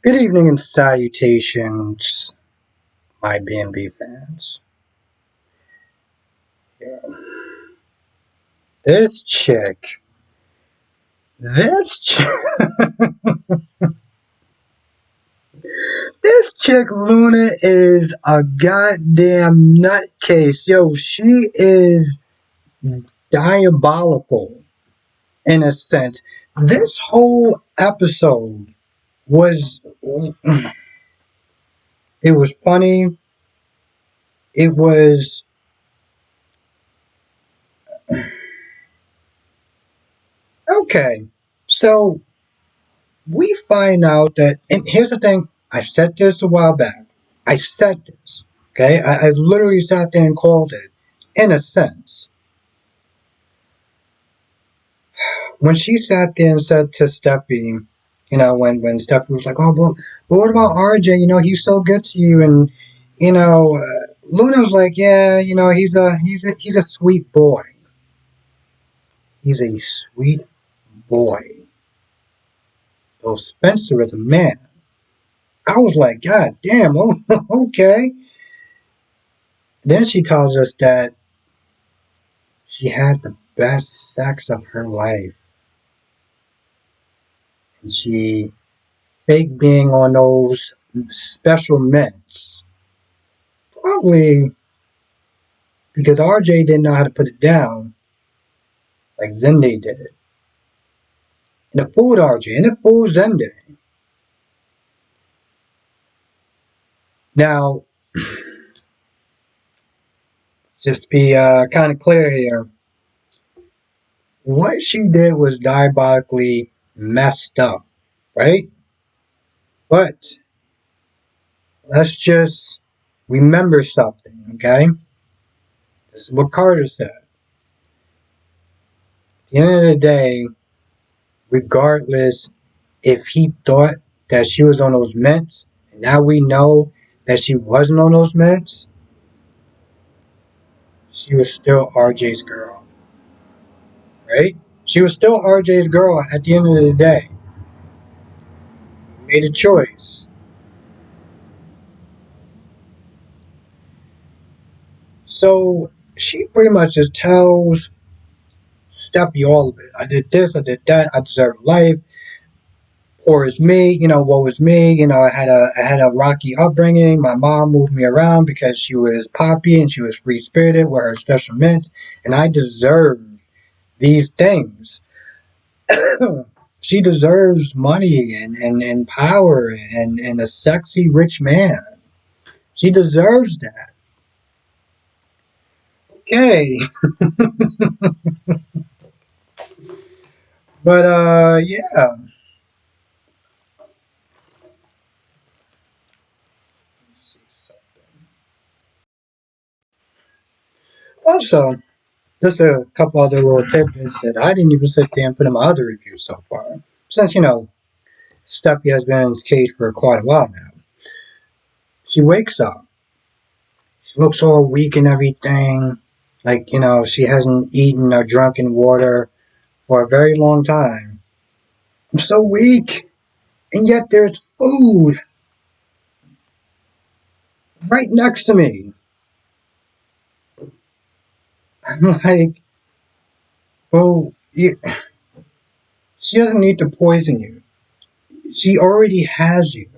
Good evening and salutations, my B&B fans. Yeah. This chick, this chick, this chick Luna is a goddamn nutcase. Yo, she is diabolical in a sense. This whole episode was, it was funny. It was, okay. So we find out that, and here's the thing, I said this a while back. I said this, okay? I literally sat there and called it, in a sense. When she sat there and said to Steffi, when Steffi was like, oh, but what about RJ? He's so good to you. And, Luna was like, yeah, he's a sweet boy. He's a sweet boy. Though Spencer is a man. I was like, God damn, okay. Then she tells us that she had the best sex of her life. And she faked being on those special mints. Probably because RJ didn't know how to put it down like Zende did it. And it fooled RJ and it fooled Zende. Now, just be kind of clear here. What she did was diabolically messed up, right? But let's just remember something, okay? This is what Carter said. At the end of the day, regardless if he thought that she was on those meds, and now we know that she wasn't on those meds, she was still RJ's girl, right? She was still RJ's girl at the end of the day. He made a choice. So she pretty much just tells Steffi all of it. I did this, I did that, I deserve life. Or it's me, what was me, I had a rocky upbringing. My mom moved me around because she was poppy and she was free spirited with her special mints, and I deserve these things. She deserves money and power and a sexy rich man. She deserves that. Okay. But yeah. Let's see something. Also, just a couple other little tidbits that I didn't even sit there and put in my other reviews so far. Since, Steffi has been in this cage for quite a while now. She wakes up. She looks all weak and everything. Like, she hasn't eaten or drunken water for a very long time. I'm so weak. And yet there's food right next to me. I'm like, well, she doesn't need to poison you. She already has you.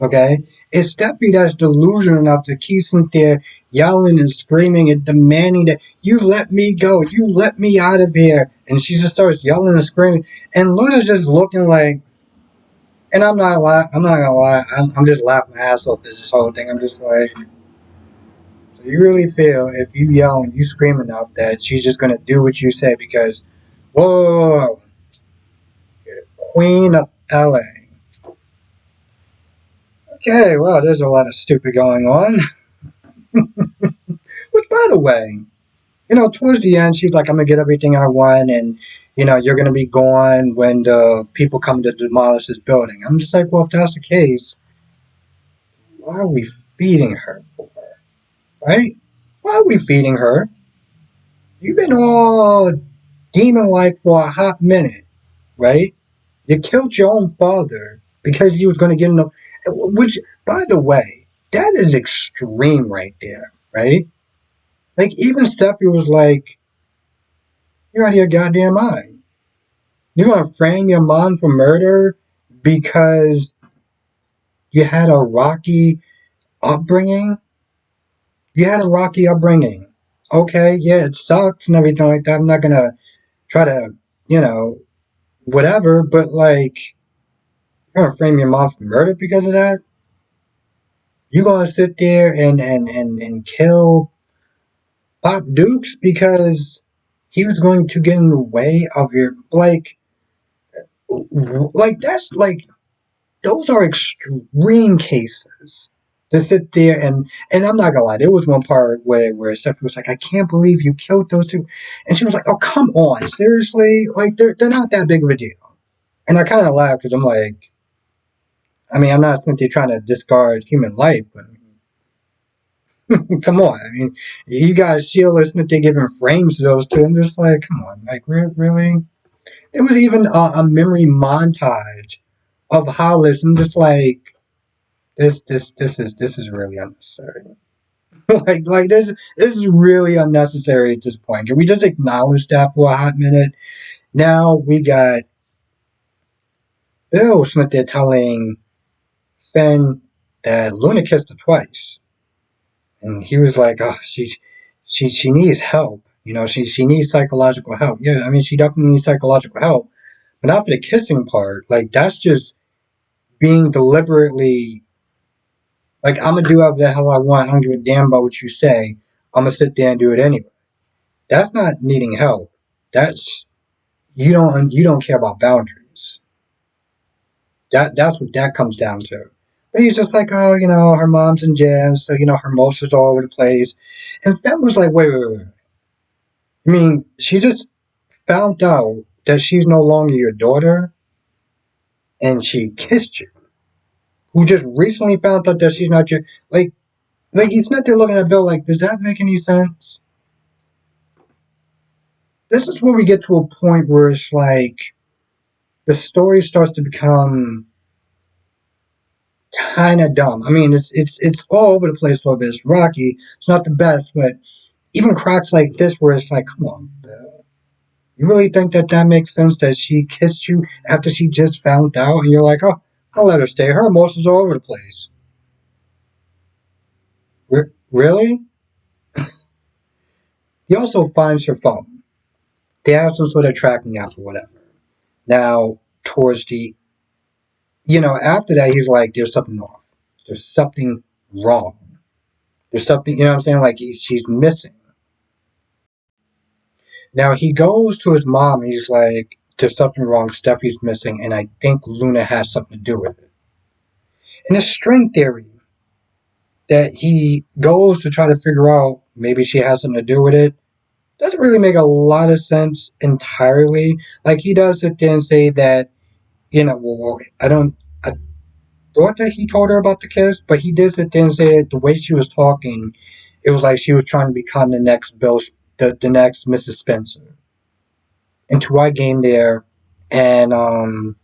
Okay? It's Steffi that's delusional enough to keep sitting there yelling and screaming and demanding that you let me go, you let me out of here. And she just starts yelling and screaming. And Luna's just looking like, and I'm not gonna lie, I'm just laughing my ass off at this whole thing. I'm just like, so you really feel if you yell and you scream enough that she's just gonna do what you say because, whoa, you're the queen of LA. Okay, well, there's a lot of stupid going on. Which, by the way, towards the end, she's like, I'm going to get everything I want, and, you're going to be gone when the people come to demolish this building. I'm just like, well, if that's the case, why are we feeding her for? Right? Why are we feeding her? You've been all demon like for a hot minute, right? You killed your own father, because he was going to get in the, which, by the way, that is extreme right there, right? Like, even Steffi was like, you're out of your goddamn mind. You're going to frame your mom for murder because you had a rocky upbringing? You had a rocky upbringing. Okay, yeah, it sucks and everything like that. I'm not going to try to, you know, whatever, but like, you're going to frame your mom for murder because of that? You're going to sit there and kill Pop Dukes because he was going to get in the way of your, that's like, those are extreme cases to sit there and I'm not gonna lie, there was one part where Stephanie was like, I can't believe you killed those two, and she was like, oh come on, seriously, like they're not that big of a deal, and I kind of laughed because I'm like, I mean, I'm not simply trying to discard human life, but come on, I mean, you guys Sheila Smith, they giving frames to those two. I'm just like, come on, like really? It was even a memory montage of Hollis. I'm just like, this is really unnecessary. like this is really unnecessary at this point. Can we just acknowledge that for a hot minute? Now we got Bill Smith there telling Finn that Luna kissed her twice, and he was like, "Oh, she needs help. You know, she needs psychological help. Yeah, I mean, she definitely needs psychological help, but not for the kissing part. Like that's just being deliberately like I'm gonna do whatever the hell I want. I don't give a damn about what you say. I'm gonna sit there and do it anyway. That's not needing help. That's you don't care about boundaries. That's what that comes down to. But he's just like, oh, her mom's in jail, so her emotions all over the place. And Fem was like, wait. I mean, she just found out that she's no longer your daughter, and she kissed you. Who just recently found out that she's not your like he's not there looking at Bill like, does that make any sense? This is where we get to a point where it's like the story starts to become kind of dumb. I mean, it's all over the place a little bit. It's rocky. It's not the best, but even cracks like this, where it's like, come on, Bill. You really think that makes sense that she kissed you after she just found out, and you're like, oh, I'll let her stay. Her emotions are all over the place. Really? He also finds her phone. They have some sort of tracking app or whatever. Now, towards the after that, he's like, there's something off. There's something wrong. There's something, you know what I'm saying? Like, she's missing. Now, he goes to his mom, and he's like, there's something wrong. Steffi's missing, and I think Luna has something to do with it. And the string theory that he goes to try to figure out maybe she has something to do with it doesn't really make a lot of sense entirely. Like, he does sit there and say that, I don't. I thought that he told her about the kiss, but he did sit there and say that the way she was talking, it was like she was trying to become the next Bill, the next Mrs. Spencer. And to I game there, and her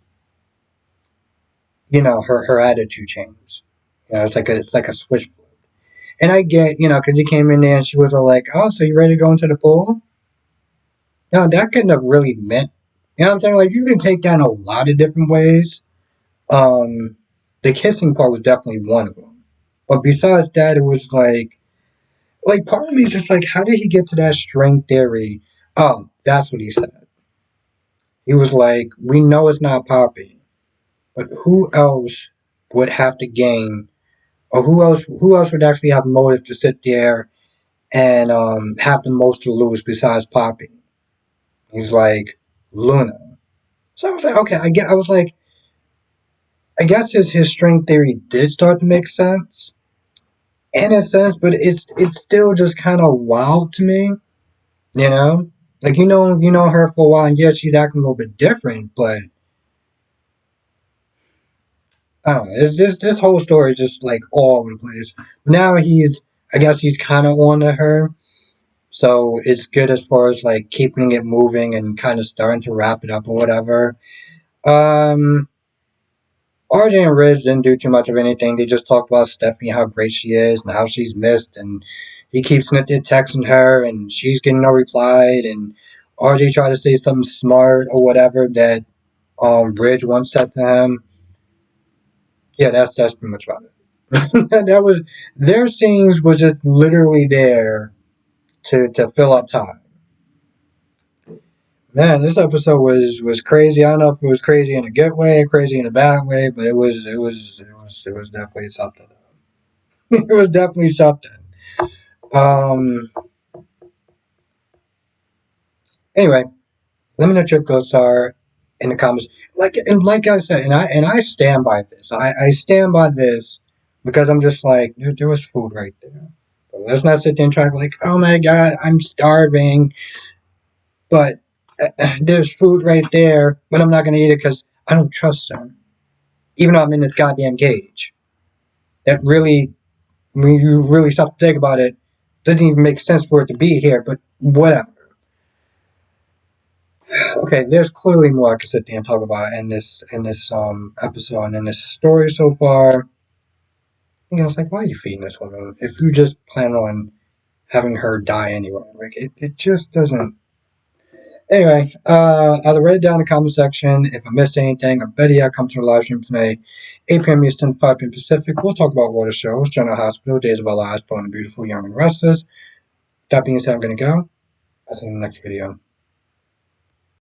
attitude changed. It's like a switch flip. And I get, because he came in there and she was all like, "Oh, so you ready to go into the pool?" Now that couldn't have really meant, what I'm saying? Like you can take that in a lot of different ways. Um, the kissing part was definitely one of them. But besides that, it was like part of me is just like, how did he get to that string theory? Oh, that's what he said. He was like, we know it's not Poppy, but who else would have to gain, or who else would actually have motive to sit there and have the most to lose besides Poppy? He's like, Luna. So I was like, okay, I was like, I guess his string theory did start to make sense in a sense, but it's still just kind of wild to me, you know. Like you know her for a while, and yeah, she's acting a little bit different, but I don't know. It's just this whole story is just like all over the place. Now I guess he's kind of on to her, so it's good as far as like keeping it moving and kind of starting to wrap it up or whatever. Um, RJ and Ridge didn't do too much of anything. They just talked about Stephanie, how great she is, and how she's missed, and he keeps texting her, and she's getting no reply, and RJ tried to say something smart or whatever that Ridge once said to him. Yeah, that's pretty much about it. That was their scenes was just literally there to fill up time. Man, this episode was crazy. I don't know if it was crazy in a good way, crazy in a bad way, but it was definitely something. It was definitely something. Um. Anyway, let me know what your thoughts are in the comments. Like I said, and I stand by this. I stand by this because I'm just like there was food right there. But let's not sit there and try to be like, oh my god, I'm starving. But there's food right there, but I'm not gonna eat it because I don't trust them. Even though I'm in this goddamn cage. That really, when you really stop to think about it, doesn't even make sense for it to be here. But whatever. Okay, there's clearly more I could sit there and talk about in this episode and in this story so far. I was like, why are you feeding this woman if you just plan on having her die anyway? Like it just doesn't. Anyway, either write it down in the comment section if I missed anything. I bet you come to the live stream tonight, 8 p.m. Eastern, 5 p.m. Pacific. We'll talk about water shows, General Hospital, Days of Our Lives, Born and Beautiful, Young and Restless. That being said, I'm gonna go. I'll see you in the next video.